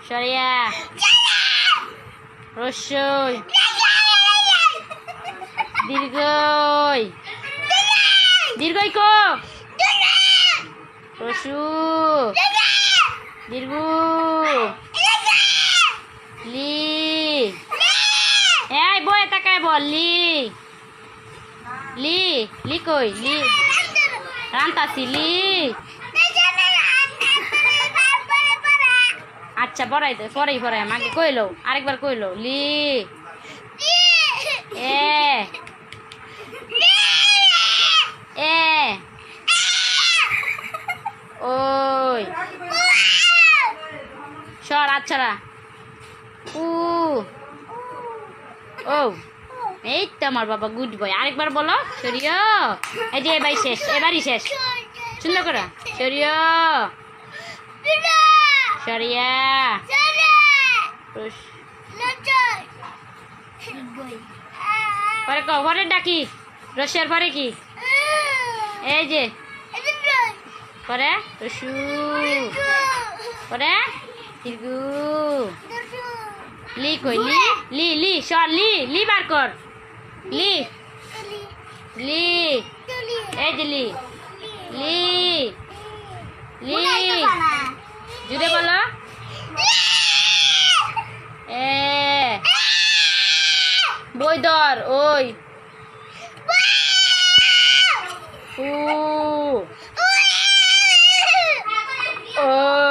সরিয়া রস্যই দীর্ঘই দীর্ঘই ক রসু দীর্ঘ লি এই বই তাকায় বল লি লি লি কই লি রান্তাছি লি আচ্ছা পড়াই তো পরেই পড়াই আমাকে কইলো আরেকবার কইলো লি এ এ ওই সর আচ্ছারা উ ও এই তো আমার বাবা গুড বয় আরেকবার বলো সরিয়া এই যে এবারই শেষ এবারই শেষ সুন্দর করে সরিয়া সরিয়া পরে পরে ডাকি রসের পরে কি এই যে পরে রসু পরে দীর্ঘ লি কই লি লি লি সর লি লি বার কর লি লি এই যে লি লি লি জুড়ে বলো এ বই ধর ওই উ ও